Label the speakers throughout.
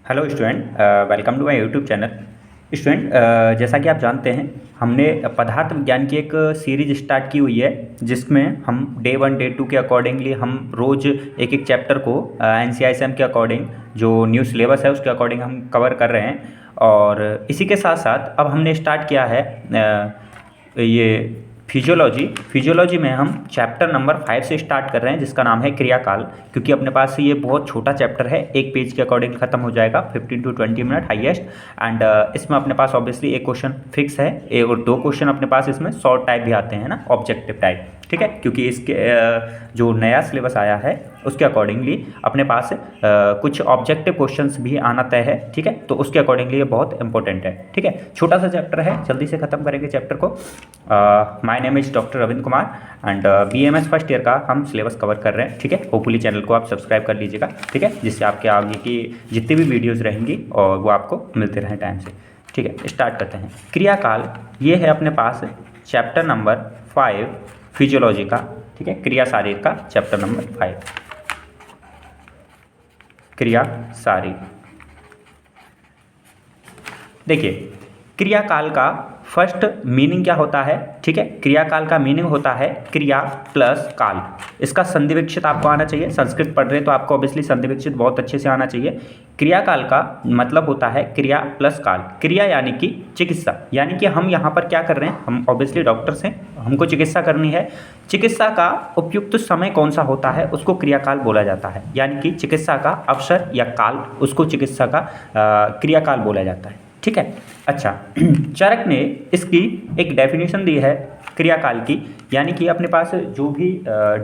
Speaker 1: Hello student, welcome to my YouTube channel. Student, जैसा कि आप जानते हैं, हमने पदार्थ विज्ञान की एक सीरीज स्टार्ट की हुई है जिसमें हम डे 1 डे 2 के अकॉर्डिंगली हम रोज़ एक एक चैप्टर को NCISM के अकॉर्डिंग जो न्यू सिलेबस है उसके अकॉर्डिंग हम कवर कर रहे हैं। और इसी के साथ साथ अब हमने स्टार्ट किया है ये फिजियोलॉजी में हम चैप्टर नंबर 5 से स्टार्ट कर रहे हैं जिसका नाम है क्रियाकाल। क्योंकि अपने पास ये बहुत छोटा चैप्टर है, एक पेज के अकॉर्डिंग खत्म हो जाएगा, 15 to 20 मिनट हाईएस्ट। एंड इसमें अपने पास ऑब्वियसली एक क्वेश्चन फिक्स है, एक और दो क्वेश्चन अपने पास इसमें शॉर्ट टाइप भी आते हैं ना, ऑब्जेक्टिव टाइप, ठीक है। क्योंकि इसके जो नया सिलेबस आया है उसके अकॉर्डिंगली अपने पास कुछ ऑब्जेक्टिव क्वेश्चंस भी आना तय है, ठीक है। तो उसके अकॉर्डिंगली ये बहुत इंपॉर्टेंट है, ठीक है। छोटा सा चैप्टर है, जल्दी से खत्म करेंगे चैप्टर को। My name is doctor Ravindra Kumar and BMS first year का हम सिलेबस कवर कर रहे हैं, ठीक है। होपफुली चैनल को आप सब्सक्राइब कर लीजिएगा, ठीक है, जिससे आपके आगे की जितनी भी वीडियोज़ रहेंगी और वो आपको मिलते रहें टाइम से, ठीक है। स्टार्ट करते हैं। क्रियाकाल ये है अपने पास चैप्टर नंबर 5 फिजियोलॉजी का, ठीक है, क्रिया शारीर का चैप्टर नंबर 5 क्रिया शारीर। देखिए, क्रियाकाल का फर्स्ट मीनिंग क्या होता है, ठीक है। क्रियाकाल का मीनिंग होता है क्रिया प्लस काल। इसका संधि विच्छेद आपको आना चाहिए, संस्कृत पढ़ रहे हैं तो आपको ऑब्वियसली संधि विच्छेद बहुत अच्छे से आना चाहिए। क्रियाकाल का मतलब होता है क्रिया प्लस काल। क्रिया यानी कि चिकित्सा, यानी कि हम यहाँ पर क्या कर रहे हैं, हम ऑब्वियसली डॉक्टर्स हैं, हमको चिकित्सा करनी है। चिकित्सा का उपयुक्त समय कौन सा होता है उसको क्रियाकाल बोला जाता है, यानी कि चिकित्सा का अवसर या काल उसको चिकित्सा का क्रियाकाल बोला जाता है, ठीक है। अच्छा, चरक ने इसकी एक डेफिनेशन दी है क्रियाकाल की, यानी कि अपने पास जो भी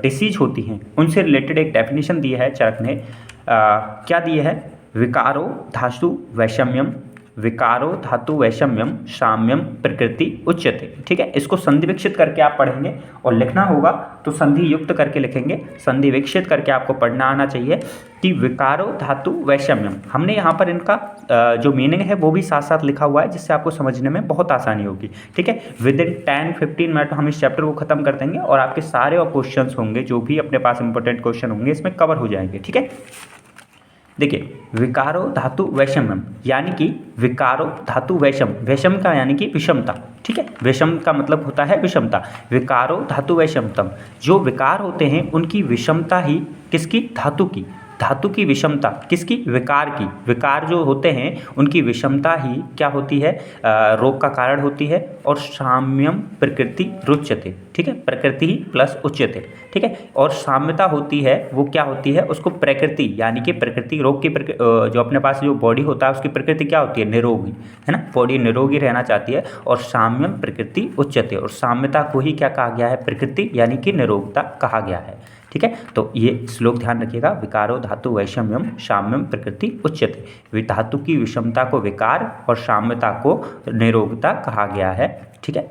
Speaker 1: डिसीज होती हैं उनसे रिलेटेड एक डेफिनेशन दी है चरक ने। क्या दिए है? विकारो धातु वैषम्यम, विकारो धातु वैषम्यम साम्यम प्रकृति उच्यते, ठीक है। इसको संधि विकसित करके आप पढ़ेंगे और लिखना होगा तो संधि युक्त करके लिखेंगे, संधि विकसित करके आपको पढ़ना आना चाहिए कि विकारो धातु वैषम्यम। हमने यहाँ पर इनका जो मीनिंग है वो भी साथ साथ लिखा हुआ है जिससे आपको समझने में बहुत आसानी होगी, ठीक है। विद इन 10-15 मिनट हम इस चैप्टर को खत्म कर देंगे और आपके सारे और क्वेश्चन होंगे जो भी अपने पास इंपॉर्टेंट क्वेश्चन होंगे इसमें कवर हो जाएंगे, ठीक है। देखिए, विकारो धातु वैषम्यम, यानी कि विकारो धातु वैषम, वैषम का यानी कि विषमता, ठीक है। वैषम का मतलब होता है विषमता। विकारो धातु वैषमतम, जो विकार होते हैं उनकी विषमता ही किसकी? धातु की। धातु की विषमता किसकी? विकार की। विकार जो होते हैं उनकी विषमता ही क्या होती है? रोग का कारण होती है। और साम्यम प्रकृति रुच्यते, ठीक है, प्रकृति ही प्लस उच्यते, ठीक है। और साम्यता होती है वो क्या होती है? उसको प्रकृति, यानी कि प्रकृति रोग की जो अपने पास जो बॉडी होता है उसकी प्रकृति क्या होती है? निरोगी, है ना, बॉडी निरोगी रहना चाहती है। और साम्यम प्रकृति उच्यते, और साम्यता को ही क्या कहा गया है? प्रकृति यानी कि निरोगता कहा गया है, ठीक है। तो ये श्लोक ध्यान रखिएगा, विकारो धातु वैषम्यम साम्यम प्रकृति उच्यते। धातु की विषमता को विकार और साम्यता को निरोगता कहा गया है, ठीक है।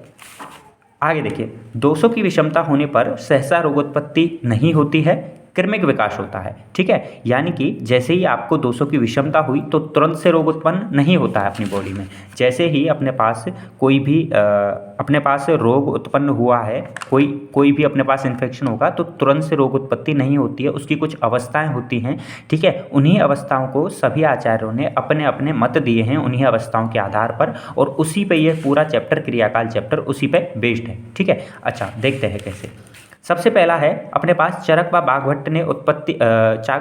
Speaker 1: आगे देखिए, दोषों की विषमता होने पर सहसा रोगोत्पत्ति नहीं होती है, क्रमिक विकास होता है, ठीक है। यानी कि जैसे ही आपको दोषों की विषमता हुई तो तुरंत से रोग उत्पन्न नहीं होता है अपनी बॉडी में। जैसे ही अपने पास कोई भी अपने पास रोग उत्पन्न हुआ है, कोई भी अपने पास इन्फेक्शन होगा तो तुरंत से रोग उत्पत्ति नहीं होती है, उसकी कुछ अवस्थाएं होती हैं, ठीक है। उन्हीं अवस्थाओं को सभी आचार्यों ने अपने अपने मत दिए हैं उन्हीं अवस्थाओं के आधार पर, और उसी पे ये पूरा चैप्टर क्रियाकाल चैप्टर उसी पे बेस्ड है, ठीक है। अच्छा, देखते हैं कैसे। सबसे पहला है अपने पास चरक व बाघभट्ट ने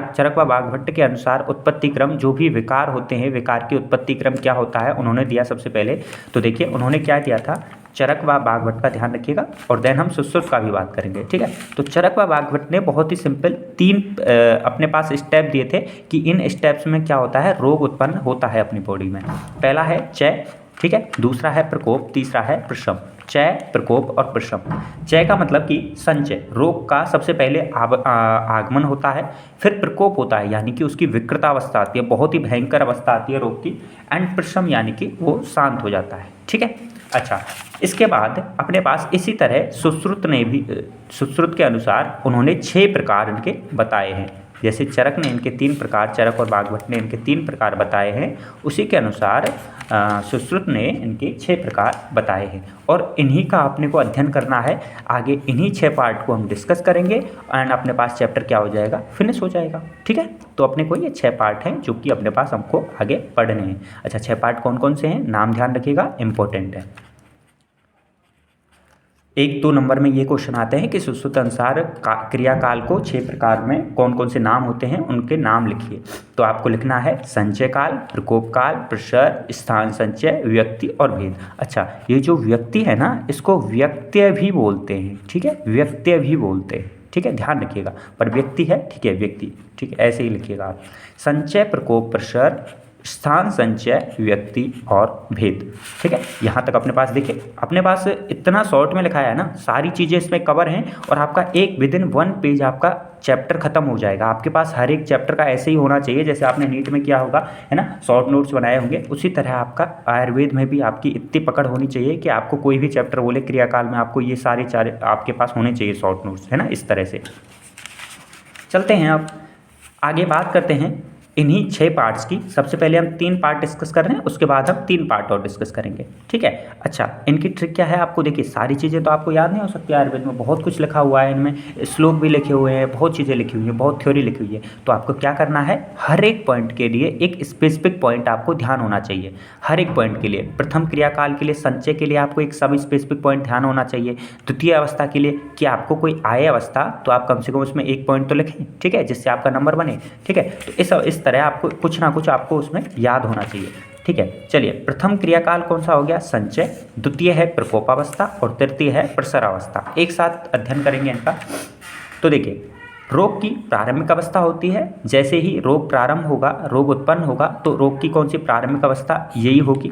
Speaker 1: चरक व बाघभट्ट के अनुसार उत्पत्ति क्रम, जो भी विकार होते हैं विकार की उत्पत्ति क्रम क्या होता है उन्होंने दिया सबसे पहले। तो देखिए उन्होंने क्या दिया था, चरक व बाघभट्ट का ध्यान रखिएगा, और देन हम सुश्रुत का भी बात करेंगे, ठीक है। तो चरक व बाघभट्ट ने बहुत ही सिंपल 3 अपने पास स्टेप दिए थे कि इन स्टेप्स में क्या होता है, रोग उत्पन्न होता है अपनी बॉडी में। पहला है चय, ठीक है, दूसरा है प्रकोप, तीसरा है प्रशम। चय, प्रकोप और प्रशम। चय का मतलब कि संचय, रोग का सबसे पहले आगमन होता है, फिर प्रकोप होता है यानी कि उसकी विकृत अवस्था आती है, बहुत ही भयंकर अवस्था आती है रोग की, एंड प्रशम यानी कि वो शांत हो जाता है, ठीक है। अच्छा, इसके बाद अपने पास इसी तरह सुश्रुत ने भी, सुश्रुत के अनुसार उन्होंने 6 प्रकार इनके बताए हैं। जैसे चरक ने इनके 3 प्रकार, चरक और बागभट्ट ने इनके 3 प्रकार बताए हैं, उसी के अनुसार सुश्रुत ने इनके 6 प्रकार बताए हैं। और इन्हीं का अपने को अध्ययन करना है। आगे इन्हीं 6 पार्ट को हम डिस्कस करेंगे एंड अपने पास चैप्टर क्या हो जाएगा, फिनिश हो जाएगा। ठीक है, तो अपने को ये 6 पार्ट हैं जो कि अपने पास हमको आगे पढ़ने हैं। अच्छा, 6 पार्ट कौन कौन से हैं, नाम ध्यान रखिएगा, इंपॉर्टेंट है। 1-2 नंबर में ये क्वेश्चन आते हैं कि सुश्रुत अनुसार क्रियाकाल को 6 प्रकार में कौन कौन से नाम होते हैं, उनके नाम लिखिए। तो आपको लिखना है संचय काल, प्रकोप काल, प्रसर, स्थान संचय, व्यक्ति और भेद। अच्छा, ये जो व्यक्ति है ना, इसको व्यक्त्य भी बोलते हैं। ठीक है, व्यक्त्य भी बोलते हैं। ठीक है, ध्यान रखिएगा, पर व्यक्ति है, ठीक है, व्यक्ति, ठीक है, ऐसे ही लिखिएगा आप। संचय, प्रकोप, प्रसर, स्थान संचय, व्यक्ति और भेद। ठीक है, यहाँ तक अपने पास देखिए, अपने पास इतना शॉर्ट में लिखा है ना, सारी चीज़ें इसमें कवर हैं और आपका एक विदिन 1 पेज आपका चैप्टर खत्म हो जाएगा। आपके पास हर एक चैप्टर का ऐसे ही होना चाहिए जैसे आपने नीट में किया होगा, है ना, शॉर्ट नोट्स बनाए होंगे, उसी तरह आपका आयुर्वेद में भी आपकी इतनी पकड़ होनी चाहिए कि आपको कोई भी चैप्टर बोले क्रियाकाल में, आपको ये सारे 4 आपके पास होने चाहिए शॉर्ट नोट्स, है ना, इस तरह से। चलते हैं अब आगे, बात करते हैं इन्हीं 6 पार्ट्स की। सबसे पहले हम 3 पार्ट डिस्कस कर रहे हैं, उसके बाद हम 3 पार्ट और डिस्कस करेंगे। ठीक है, अच्छा, इनकी ट्रिक क्या है आपको देखिए, सारी चीज़ें तो आपको याद नहीं हो सकती, आयुर्वेद में बहुत कुछ लिखा हुआ है, इनमें श्लोक भी लिखे हुए हैं, बहुत चीज़ें लिखी हुई हैं, बहुत थ्योरी लिखी हुई है। तो आपको क्या करना है, हर एक पॉइंट के लिए एक स्पेसिफिक पॉइंट आपको ध्यान होना चाहिए। हर एक पॉइंट के लिए, प्रथम क्रियाकाल के लिए, संचय के लिए आपको एक सब स्पेसिफिक पॉइंट ध्यान होना चाहिए। द्वितीय अवस्था के लिए कि आपको कोई आए अवस्था, तो आप कम से कम उसमें एक पॉइंट तो लिखें, ठीक है, जिससे आपका नंबर बने। ठीक है, तो इस तरह आपको कुछ ना कुछ आपको उसमें याद होना चाहिए। ठीक है, चलिए, प्रथम क्रियाकाल कौन सा हो गया, संचय, द्वितीय है प्रकोपावस्था और तृतीय है प्रसरावस्था। एक साथ अध्ययन करेंगे इनका। तो देखिए, रोग की प्रारंभिक अवस्था होती है, जैसे ही रोग प्रारंभ होगा, रोग उत्पन्न होगा, तो रोग की कौन सी प्रारंभिक अवस्था, यही होगी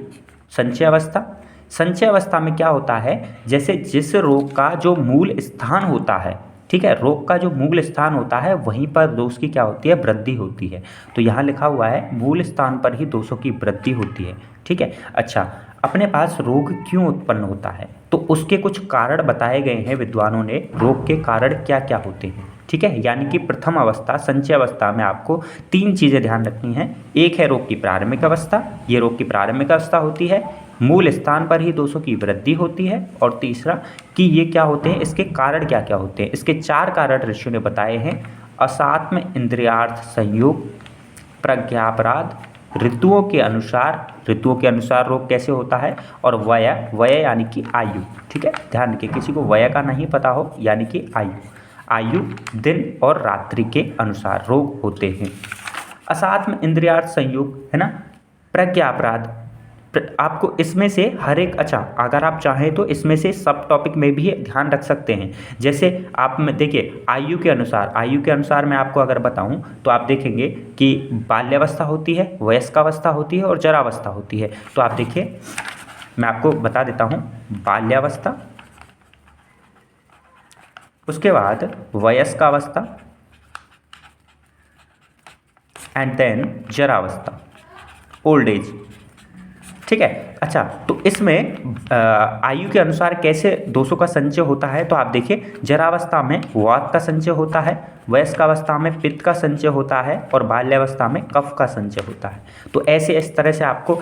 Speaker 1: संचय अवस्था। संचय अवस्था में क्या होता है, जैसे जिस रोग का जो मूल स्थान होता है, ठीक है, रोग का जो मूल स्थान होता है वहीं पर दोष की क्या होती है, वृद्धि होती है। तो यहाँ लिखा हुआ है मूल स्थान पर ही दोषों की वृद्धि होती है। ठीक है, अच्छा, अपने पास रोग क्यों उत्पन्न होता है, तो उसके कुछ कारण बताए गए हैं विद्वानों ने, रोग के कारण क्या क्या होते हैं। ठीक है, यानी कि प्रथम अवस्था संचय अवस्था में आपको 3 चीज़ें ध्यान रखनी है। एक है रोग की प्रारंभिक अवस्था, ये रोग की प्रारंभिक अवस्था होती है, मूल स्थान पर ही दोषों की वृद्धि होती है, और तीसरा कि ये क्या होते हैं, इसके कारण क्या क्या होते हैं। इसके 4 कारण ऋषियों ने बताए हैं, असात्म इंद्रियार्थ संयोग, प्रज्ञापराध, ऋतुओं के अनुसार रोग कैसे होता है, और वय यानी कि आयु। ठीक है, ध्यान रखिए, किसी को वय का नहीं पता हो, यानी कि आयु दिन और रात्रि के अनुसार रोग होते हैं। असात्म इंद्रियार्थ संयोग, है ना, प्रज्ञा अपराध, आपको इसमें से हर एक, अच्छा, अगर आप चाहें तो इसमें से सब टॉपिक में भी ध्यान रख सकते हैं। जैसे आप देखिए, आयु के अनुसार मैं आपको अगर बताऊं तो आप देखेंगे कि बाल्यावस्था होती है, वयस्कावस्था होती है और जरावस्था होती है। तो आप देखिए, मैं आपको बता देता हूं, बाल्यावस्था, उसके बाद वयस्कावस्था एंड देन जरावस्था, ओल्ड एज। ठीक है, अच्छा, तो इसमें आयु के अनुसार कैसे दोषों का संचय होता है, तो आप देखिए, जरावस्था में वात का संचय होता है, वयस्कावस्था में पित्त का संचय होता है और बाल्यावस्था में कफ का संचय होता है। तो ऐसे इस तरह से आपको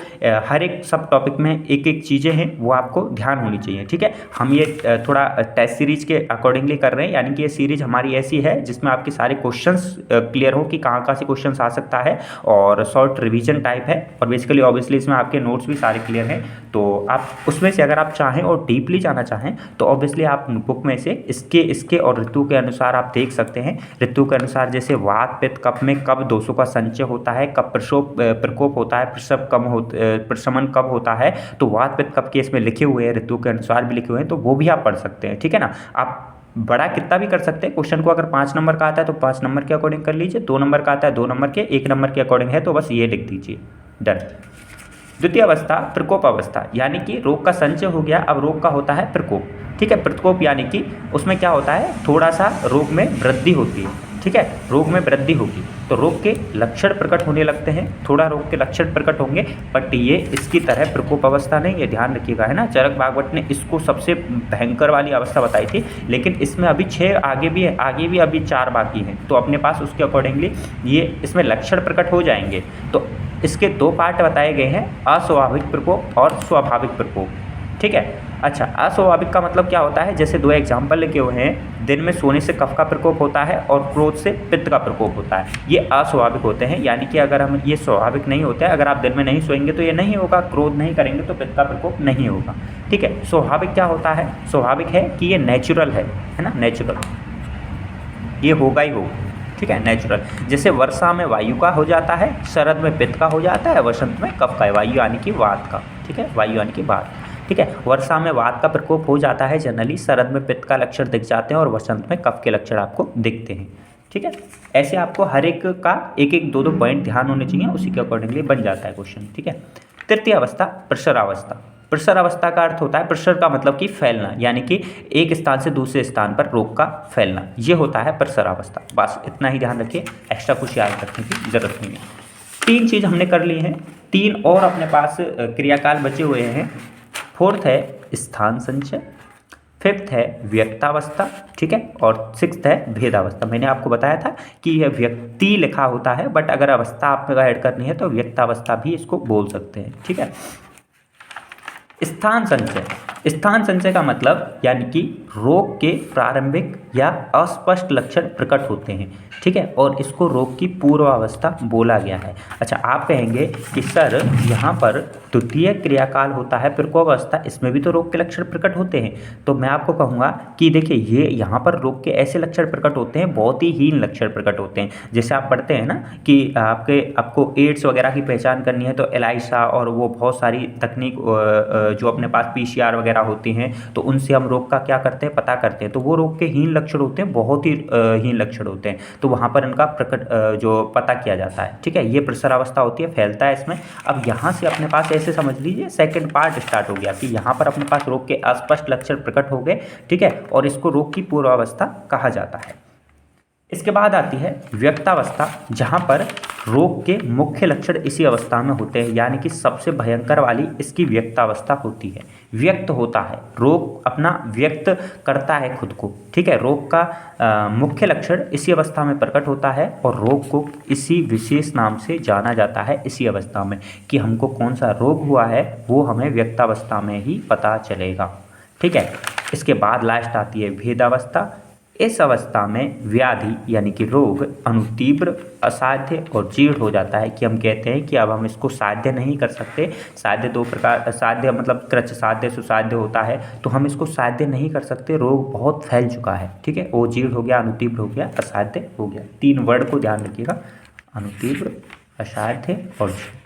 Speaker 1: हर एक सब टॉपिक में एक एक चीज़ें हैं वो आपको ध्यान होनी चाहिए। ठीक है, हम ये थोड़ा टेस्ट सीरीज के अकॉर्डिंगली कर रहे हैं, यानी कि ये सीरीज हमारी ऐसी है जिसमें आपके सारे क्वेश्चंस क्लियर हो कि कहाँ कहाँ से क्वेश्चंस आ सकता है, और शॉर्ट रिविजन टाइप है, और बेसिकली ऑब्वियसली इसमें आपके नोट्स भी सारे क्लियर हैं। तो आप उसमें से अगर आप चाहें और डीपली जाना चाहें तो ऑब्वियसली आप बुक में से इसके और ऋतु के अनुसार आप देख सकते हैं। ऋतु के अनुसार जैसे वात पित्त कफ में कब दोषों का संचय होता है, कब प्रकोप होता है, प्रशमन कब होता है, तो वात पित्त कफ के इसमें लिखे हुए हैं, ऋतु के अनुसार भी लिखे हुए हैं, तो वो भी आप पढ़ सकते हैं। ठीक है ना, आप बड़ा कितना भी कर सकते हैं। क्वेश्चन को अगर 5 नंबर का आता है तो 5 नंबर के अकॉर्डिंग कर लीजिए, 2 नंबर का आता है 2 नंबर के, 1 नंबर के अकॉर्डिंग है तो बस ये लिख दीजिए, डन। द्वितीय अवस्था प्रकोप अवस्था, यानी कि रोग का संचय हो गया, अब रोग का होता है प्रकोप। ठीक है, प्रकोप यानी कि उसमें क्या होता है, थोड़ा सा रोग में वृद्धि होती है। ठीक है, रोग में वृद्धि होगी तो रोग के लक्षण प्रकट होने लगते हैं, थोड़ा रोग के लक्षण प्रकट होंगे, बट ये इसकी तरह प्रकोप अवस्था नहीं, ये ध्यान रखिएगा, है ना। चरक भागवत ने इसको सबसे भयंकर वाली अवस्था बताई थी, लेकिन इसमें अभी 6 आगे भी अभी 4 बाकी हैं, तो अपने पास उसके अकॉर्डिंगली ये इसमें लक्षण प्रकट हो जाएंगे। तो इसके 2 पार्ट बताए गए हैं, अस्वाभाविक प्रकोप और स्वाभाविक प्रकोप, ठीक है। अच्छा, अस्वाभाविक का मतलब क्या होता है, जैसे 2 एग्जाम्पल लिखे हुए हैं, दिन में सोने से कफ का प्रकोप होता है और क्रोध से पित्त का प्रकोप होता है, ये अस्वाभाविक होते हैं, यानी कि अगर हम ये स्वाभाविक नहीं होते हैं, अगर आप दिन में नहीं सोएंगे तो ये नहीं होगा, क्रोध नहीं करेंगे तो पित्त का प्रकोप नहीं होगा, ठीक है। स्वाभाविक क्या होता है, स्वाभाविक है कि ये नेचुरल है ना, नेचुरल, ये होगा ही होगा, ठीक है, नेचुरल। जैसे वर्षा में वायु का हो जाता है, शरद में पित्त का हो जाता है, वसंत में कफ का, वायु यानी कि वात का, ठीक है, वायु यानी कि वात, ठीक है। वर्षा में वात का प्रकोप हो जाता है जनरली, शरद में पित्त का लक्षण दिख जाते हैं और वसंत में कफ के लक्षण आपको दिखते हैं, ठीक है। ऐसे आपको हर एक का 1-1, 2-2 पॉइंट ध्यान होने चाहिए, उसी के अकॉर्डिंगली बन जाता है क्वेश्चन, ठीक है। तृतीय अवस्था प्रसरावस्था। प्रसरावस्था का अर्थ होता है, प्रसर का मतलब कि फैलना, यानी कि एक स्थान से दूसरे स्थान पर रोग का फैलना, ये होता है प्रसरावस्था। बस इतना ही ध्यान रखिए, एक्स्ट्रा कुछ याद रखने की जरूरत नहीं है। 3 चीज़ हमने कर ली हैं, 3 और अपने पास क्रियाकाल बचे हुए हैं। 4th है स्थान संचय, 5th है व्यक्तावस्था, ठीक है, और 6th है भेदावस्था। मैंने आपको बताया था कि यह व्यक्ति लिखा होता है, बट अगर अवस्था आपको ऐड करनी है तो व्यक्तावस्था भी इसको बोल सकते हैं, ठीक है। स्थान संचय, स्थान संचय का मतलब यानी कि रोग के प्रारंभिक या अस्पष्ट लक्षण प्रकट होते हैं, ठीक है, और इसको रोग की पूर्वावस्था बोला गया है। अच्छा, आप कहेंगे कि सर यहाँ पर द्वितीय क्रियाकाल होता है प्रकोपावस्था, इसमें भी तो रोग के लक्षण प्रकट होते हैं, तो मैं आपको कहूँगा कि देखिए ये यहाँ पर रोग के ऐसे लक्षण प्रकट होते हैं, बहुत ही हीन लक्षण प्रकट होते हैं। जैसे आप पढ़ते हैं ना कि आपको एड्स वगैरह की पहचान करनी है तो एलाइसा और वो बहुत सारी तकनीक जो अपने पास PCR वगैरह होती हैं, तो उनसे हम रोग का क्या करते हैं, पता करते हैं, तो वो रोग के हीन लक्षण होते हैं, बहुत ही हीन लक्षण होते हैं, तो वहाँ पर इनका प्रकट जो पता किया जाता है, ठीक है। ये प्रसरावस्था होती है, फैलता है इसमें। अब यहाँ से अपने पास ऐसे समझ लीजिए सेकंड पार्ट स्टार्ट हो गया कि यहाँ पर अपने पास रोग के अस्पष्ट लक्षण प्रकट हो गए, ठीक है, और इसको रोग की पूर्वावस्था कहा जाता है। इसके बाद आती है व्यक्तावस्था, जहाँ पर रोग के मुख्य लक्षण इसी अवस्था में होते हैं, यानी कि सबसे भयंकर वाली इसकी व्यक्तावस्था होती है। व्यक्त होता है, रोग अपना व्यक्त करता है खुद को, ठीक है। रोग का मुख्य लक्षण इसी अवस्था में प्रकट होता है और रोग को इसी विशेष नाम से जाना जाता है इसी अवस्था में, कि हमको कौन सा रोग हुआ है वो हमें व्यक्तावस्था में ही पता चलेगा, ठीक है। इसके बाद लास्ट आती है भेदावस्था। इस अवस्था में व्याधि यानी कि रोग अनुतीव्र, असाध्य और जीर्ण हो जाता है, कि हम कहते हैं कि अब हम इसको साध्य नहीं कर सकते। साध्य 2 प्रकार, साध्य मतलब कृच्छ साध्य, सुसाध्य होता है, तो हम इसको साध्य नहीं कर सकते, रोग बहुत फैल चुका है, ठीक है। वो जीर्ण हो गया, अनुतीव्र हो गया, असाध्य हो गया। 3 वर्ड को ध्यान रखिएगा, अनुतीव्र, असाध्य और जीर्ण,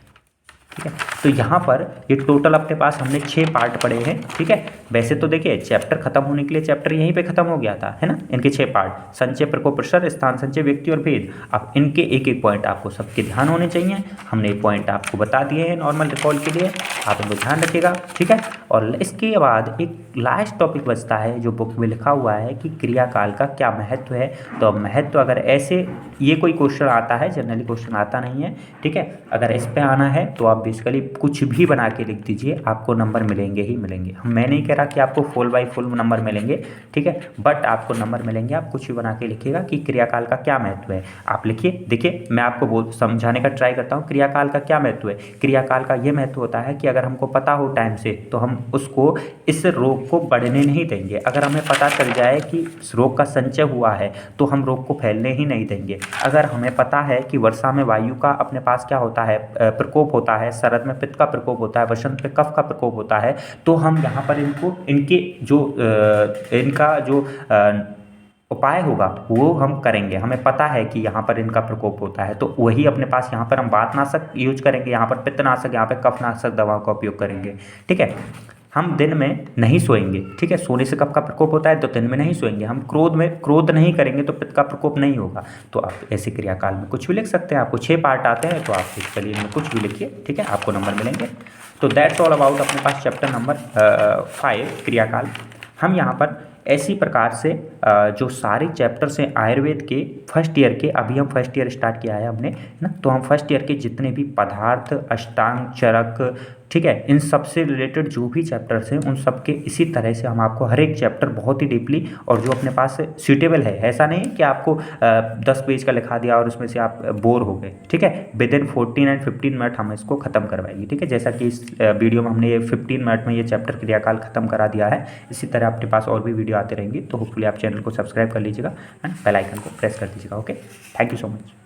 Speaker 1: ठीक है। तो यहाँ पर ये टोटल अपने पास हमने 6 पार्ट पढ़े हैं, ठीक है। वैसे तो देखिए चैप्टर खत्म होने के लिए चैप्टर यहीं पे खत्म हो गया था, है ना। इनके 6 पार्ट, संचय, प्रकोप, प्रसर, स्थान संचय, व्यक्ति और भेद। अब इनके 1-1 पॉइंट आपको सबके ध्यान होने चाहिए। हमने ये पॉइंट आपको बता दिए हैं नॉर्मल रिकॉल के लिए, आप इनको ध्यान रखिएगा, ठीक है। और इसके बाद एक लास्ट टॉपिक बचता है जो बुक में लिखा हुआ है कि क्रियाकाल का क्या महत्व है। तो महत्व अगर ऐसे ये कोई क्वेश्चन आता है, जनरली क्वेश्चन आता नहीं है, ठीक है, अगर इस पे आना है तो आप बेसिकली कुछ भी बना के लिख दीजिए, आपको नंबर मिलेंगे ही मिलेंगे। मैं नहीं कह रहा कि आपको फुल बाई फुल नंबर मिलेंगे, ठीक है, बट आपको नंबर मिलेंगे। आप कुछ भी बना के लिखिएगा कि क्रियाकाल का क्या महत्व है, आप लिखिए। देखिए मैं आपको समझाने का ट्राई करता हूँ, क्रियाकाल का क्या महत्व है। क्रियाकाल का ये महत्व होता है कि अगर हमको पता हो टाइम से तो हम उसको, इस रोग को बढ़ने नहीं देंगे। अगर हमें पता चल जाए कि इस रोग का संचय हुआ है तो हम रोग को फैलने ही नहीं देंगे। अगर हमें पता है कि वर्षा में वायु का अपने पास क्या होता है, प्रकोप होता है, शरद में पित्त का प्रकोप होता है, वसंत में कफ का प्रकोप होता है, तो हम यहाँ पर इनका जो उपाय होगा वो हम करेंगे। हमें पता है कि यहाँ पर इनका प्रकोप होता है तो वही अपने पास यहाँ पर हम वातनाशक यूज करेंगे, यहाँ पर पित्तनाशक, यहाँ पर कफनाशक दवाओं का उपयोग करेंगे, ठीक है। हम दिन में नहीं सोएंगे, ठीक है, सोने से कफ का प्रकोप होता है तो दिन में नहीं सोएंगे। हम क्रोध नहीं करेंगे तो पित्त का प्रकोप नहीं होगा। तो आप ऐसे क्रियाकाल में कुछ भी लिख सकते हैं। आपको 6 पार्ट आते हैं तो आप चलिए इनमें कुछ भी लिखिए, ठीक है, आपको नंबर मिलेंगे। तो दैट्स ऑल अबाउट अपने पास चैप्टर नंबर 5 क्रियाकाल। हम यहाँ पर ऐसी प्रकार से जो सारे चैप्टर्स हैं आयुर्वेद के फर्स्ट ईयर के, अभी हम फर्स्ट ईयर स्टार्ट किया है हमने ना, तो हम फर्स्ट ईयर के जितने भी पदार्थ, अष्टांग, चरक, ठीक है, इन सब से रिलेटेड जो भी चैप्टर्स हैं उन सब के इसी तरह से हम आपको हर एक चैप्टर बहुत ही डीपली और जो अपने पास सूटेबल है, ऐसा नहीं है कि आपको 10 पेज का लिखा दिया और उसमें से आप बोर हो गए, ठीक है, विद इन 14 एंड 15 मिनट हम इसको खत्म करवाएंगे, ठीक है। जैसा कि इस वीडियो में हमने ये 15 मिनट में ये चैप्टर क्रियाकाल खत्म करा दिया है, इसी तरह आपके पास और भी वीडियो आते रहेंगे। तो होपफुली आप चैनल को सब्सक्राइब कर लीजिएगा एंड बेल आइकन को प्रेस कर दीजिएगा। Okay, thank you so much.